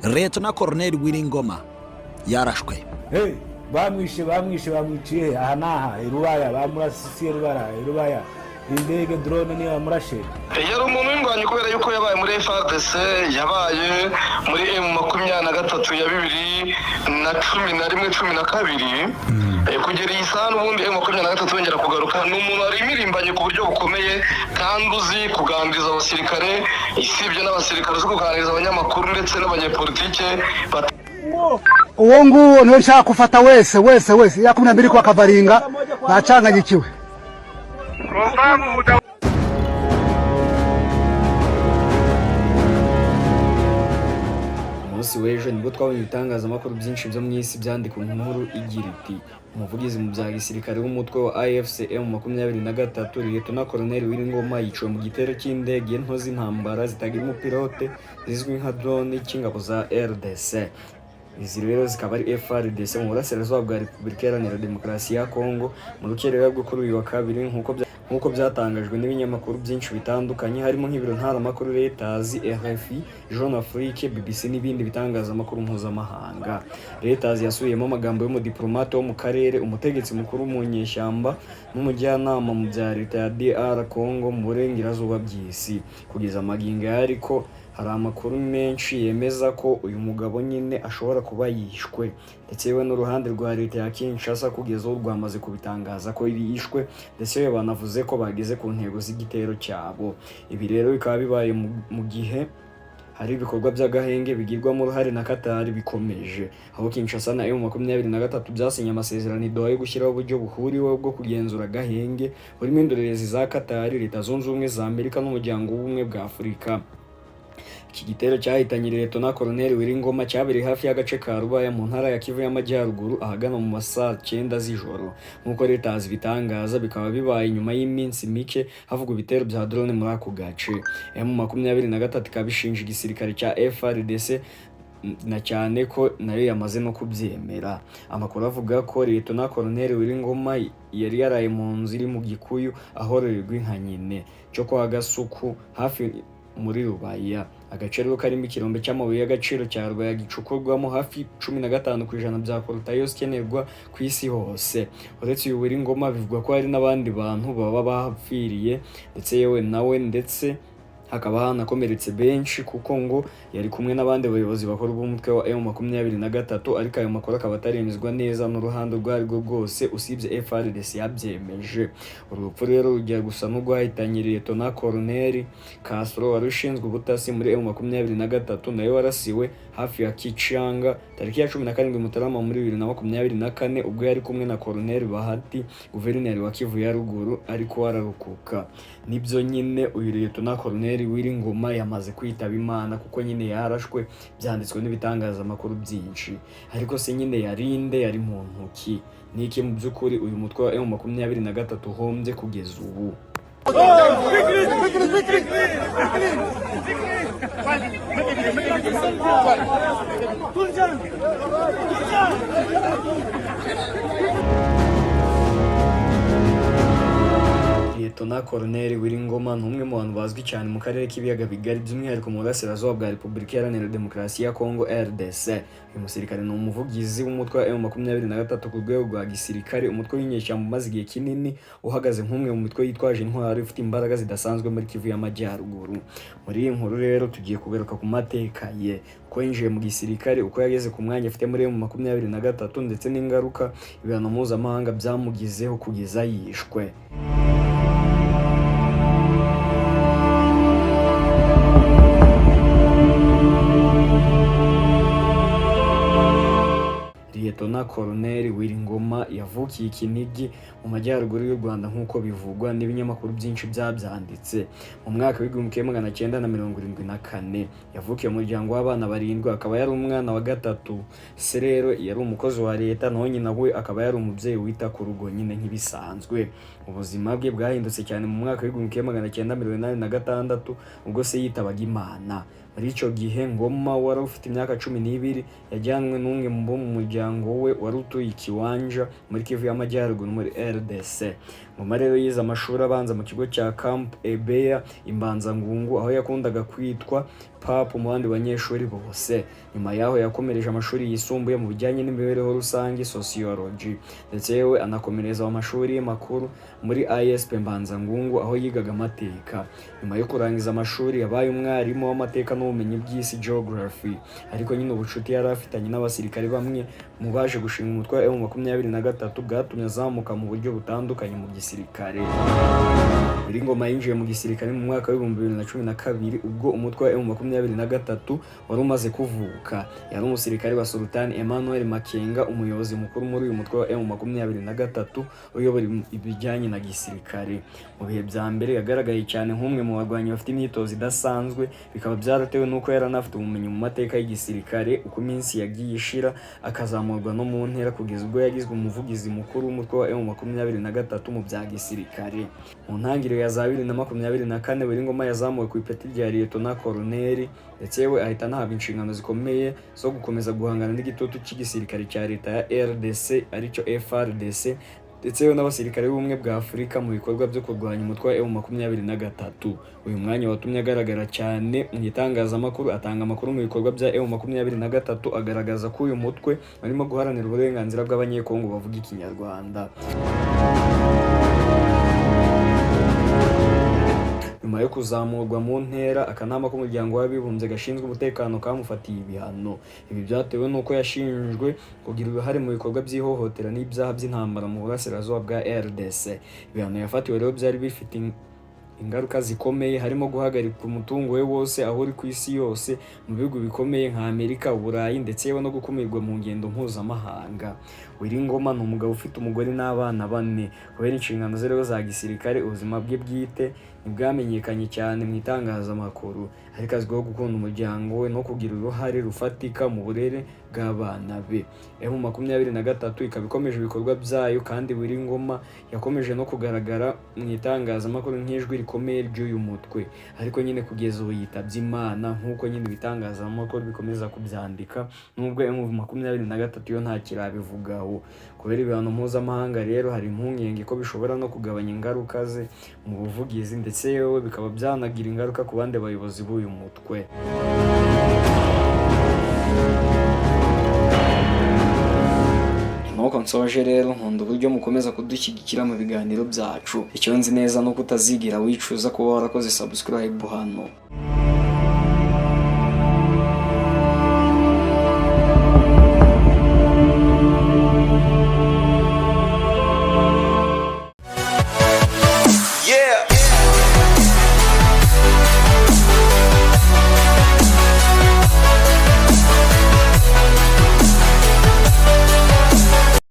Leta Colonel Willy Ngoma yarashwe. bamwishiye aha naha irubaya bamurasisiye irubaya indege drone ni amurashe. Yari umuntu w'ingwanyi kubera yuko yabaye muri FARDC, yabaye muri M23 ya 2011-12 kugera iyi saha n'ubundi M23 wongera kugaruka. Ni umuntu ari imirimbanye ku buryo bukomeye kandi uzi kuganiriza abasirikare, isibye n'abasirikare zo kuganiriza abanyamakuru ndetse n'abanyepolitike. Uwo nguwo niwe nshaka kufata wese ya 12 kwa Kavaringa bacanganyikiwe. Umunsi w'ejo nibwo twabonye ibitangazamakuru byinshi byo mu isi byandika inkuru igira iti umuvugizi mu bya gisirikare w'umutwe wa AFCM 23 Leta Colonel Willy Ngoma yiciwe mu gitero cy'indege nto z'intambara zitagira umupilote zizwi nka drone cy'ingabo za RDC. Izi rero zikaba ari FARDC mu burasirazuba bwa Repubulika Iharanira Demokarasi ya Kongo mu rukerera rwo kuri uyu wa kabiri nk'uko byatangajwe n'ibinyamakuru byinshi bitandukanye harimo nk'ibiro ntaramakuru Reuters, RFI, Jeune Afrique, BBC n'ibindi bitangazamakuru mpuzamahanga. Reuters yasubiyemo amagambo y'umudiplomate wo mu karere, umutegetsi mukuru mu nyeshyamba n'umujyanama mu bya leta ya DR Congo mu burengerazuba bw'isi. Kugeza amagingo ariko hari amakuru menshi yemeza ko uyu mugabo nyine ashobora kuba yishwe, ndetse yewe n'uruhande rwa leta ya Kinshasa kugeza ubu rwamaze kubitangaza ko yishwe, ndetse yewe banavuze ko bageze ku ntego z'igitero cyabo. Ibi rero bikaba bibaye mu gihe hari ibikorwa by'agahenge bigirwamo uruhare na Qatar bikomeje, aho Kinshasa na M23 byasinye amasezerano idoha yo gushyiraho uburyo buhuriweho bwo kugenzura agahenge burimo indorerezi za Qatar, Leta Zunze Ubumwe za Amerika n'Umuryango w'Ubumwe bwa Afurika. Iki gitero cyahitanye Leta Colonel Willy Ngoma cyabereye hafi y'agace ka Rubaya mu ntara ya Kivu y'Amajyaruguru ahagana mu masaa 9 z'ijoro. Nk'uko Leta zibitangaza bikaba bibaye nyuma y'iminsi mike havugwa ibitero bya drone muri ako gace. M23 ikabishinja igisirikare cya FARDC na cyane ko nayo yamaze no kubyemera. Amakuru avuga ko Leta Colonel Willy Ngoma yari yaraye mu nzu iri mu Gikuyu ahorerwa inka nyine cyo kwa Gasuku hafi muri Rubaya. Agace rero karimo ikirombe cy'amabuye y'agaciro cya Rwanda gicukurwamo hafi 15% bya koruta yose kenerwa ku isi hose. Uretse uyu Willy Ngoma bivugwa ko hari n'abandi bantu baba bahapfiriye ndetse yewe nawe ndetse hakaba hanakomeretse benshi kuko ngo yari kumwe n'abandi bayobozi bakora b'umutwe wa M23, ariko ayo makuru akaba ataremezwa neza n'uruhande rwarwo rwose usibye FARDC yabyemeje. Urupfu rero rugiye gusa n'urwahitanye Leta Colonel Castro wari ushinzwe ubutasi muri M23 nayo warasiwe hafi ya Kichanga tariki ya 17 Mutarama muri 2024 ubwo yari kumwe na Colonel Bahati, guverineri wa Kivu ya ruguru, ariko wararukuka. Nibyo nyine uyu Leta Colonel Willy Ngoma yamaze kwitaba Imana kuko nyine yarashwe, byanditswe n'ibitangazamakuru byinshi. Ariko se nyine yarinde yari mu ntoki niki mu by'ukuri uyu mutwe wa M23 hombye kugeza ubu? Leta Colonel Willy Ngoma n'umwe mu bantu bazwi cyane mu karere k'ibiyaga bigari by'umwihariko mu burasirazuba bwa Repubulika Iharanira Demokarasi ya Kongo RDC. Uyu musirikare ni umuvugizi w'umutwe wa M23 ku rwego rwa gisirikare, umutwe w'inyeshyamba umaze igihe kinini uhagaze nk'umwe mu mitwe yitwaje intwaro ifite imbaraga zidasanzwe muri Kivu y'Amajyaruguru. Muri iyi nkuru rero tugiye kugaruka ku mateka ye, uko yinjiye mu gisirikare, uko yageze ku mwanya afite muri M23 ndetse n'ingaruka ibihano mpuzamahanga byamugizeho kugeza yishwe. Leta Colonel Willy Ngoma yavukiye Kinigi mu majyaruguru y'u Rwanda nk'uko bivugwa n'ibinyamakuru byinshi byabyanditse. Mu mwaka w'1974 yavukiye mu muryango w'abana 7, akaba yari umwana wa gatatu. Se rero yari umukozi wa leta, naho nyina we akaba yari umubyeyi wita ku rugo nyine nk'ibisanzwe. ubuzima bwe bwahindutse cyane mu mwaka w'1986 ubwo se yitabaga Imana. Muri icyo gihe Ngoma wari ufite imyaka 12 yajyanwe n'umwe mu muryango we wari utuye Kiwanja muri Kivu y'Amajyaruguru muri RDC. Ngoma rero yize amashuri abanza mu kigo cya Camp Ebeya Imbanza-Ngungu, aho yakundaga kwitwa Papa mu bandi banyeshuri bose. Nyuma yaho yakomereje amashuri yisumbuye mu bijyanye n'imibereho rusange sociology, ndetse yewe anakomereza amashuri makuru muri ISP Mbanza-Ngungu aho yigaga amateka. Nyuma yo kurangiza amashuri yabaye umwarimu w'amateka n'ubumenyi bw'isi geography, ariko nyine ubucuti yari afitanye n'abasirikare bamwe mu baje gushinga umutwe wa M23 bwatumye azamuka mu buryo butandukanye mu gisirikare. Willy Ngoma yinjiye mu gisirikare mu mwaka w'2012 ubwo umutwe wa M23 wari umaze kuvuka. Yari umusirikare wa Sultan Makenga, umuyobozi mukuru muri uyu mutwe wa M23 uyobora ibijyanye na gisirikare. Mu bihe bya mbere yagaragaye cyane nk'umwe mu barwanyi bafite imyitozo idasanzwe, bikaba byaratewe n'uko yari anafite ubumenyi mu mateka y'igisirikare. Uko iminsi yagiye ishira akazamurwa no mu ntera kugeza ubwo yagizwe umuvugizi mukuru w'umutwe wa M23 mu bya gisirikare. Mu ntangiriro ya za 2024 Willy Ngoma yazamuwe ku ipeti rya Lieutenant-Colonel, ndetse yewe ahita anahabwa inshingano zikomeye zo gukomeza guhangana n'igitutu cy'igisirikare cya leta ya RDC aricyo FRDC, ndetse yewe n'abasirikare b'ubumwe bwa Afurika mu bikorwa byo kurwanya umutwe wa M23. Uyu mwanya watumye agaragara cyane mu itangazamakuru, atanga amakuru mu bikorwa bya M23, agaragaza ko uyu mutwe barimo guharanira uburenganzira bw'abanyekongo bavuga ikinyarwanda. Nyuma yo kuzamurwa mu ntera, akanama k'umuryango w'abibumbye gashinzwe umutekano kamufatiye ibihano. Ibi byatewe n'uko yashinjwe kugira uruhare mu bikorwa by'ihohotera n'ibyaha by'intambara mu burasirazuba bwa RDC. Ibihano yafatiwe rero byari bifite ingaruka zikomeye, harimo guhagarika umutungo we wose aho uri ku isi yose mu bihugu bikomeye nka Amerika, Uburayi, ndetse yewe no gukumirwa mu ngendo mpuzamahanga. Willy Ngoma ni umugabo ufite umugore n'abana 4. Kubera inshingano ze rero za gisirikare, ubuzima bwe bwite ntibwamenyekanye cyane mu itangazamakuru, ariko azwiho gukunda umuryango we no kugira uruhare rufatika mu burere bw'abana be. M23 ikaba ikomeje ibikorwa byayo, kandi Willy Ngoma yakomeje no kugaragara mu itangazamakuru nk'ijwi rikomeye ry'uyu mutwe, ariko nyine kugeza ubu yitabye Imana nk'uko nyine ibitangazamakuru bikomeza kubyandika, nubwo M23 yo nta kirabivugaho. Kubera ibihano mpuzamahanga rero hari impungenge ko bishobora no kugabanya ingaruka ze mu buvugizi, ndetse yewe bikaba byanagira ingaruka ku bandi bayobozi b'uyu mutwe. Nuko nsoje rero, nkunda uburyo mukomeza kudushyigikira mu biganiro byacu. Icyo nzi neza nuko utazigera wicuza kuba warakoze subscribe hano.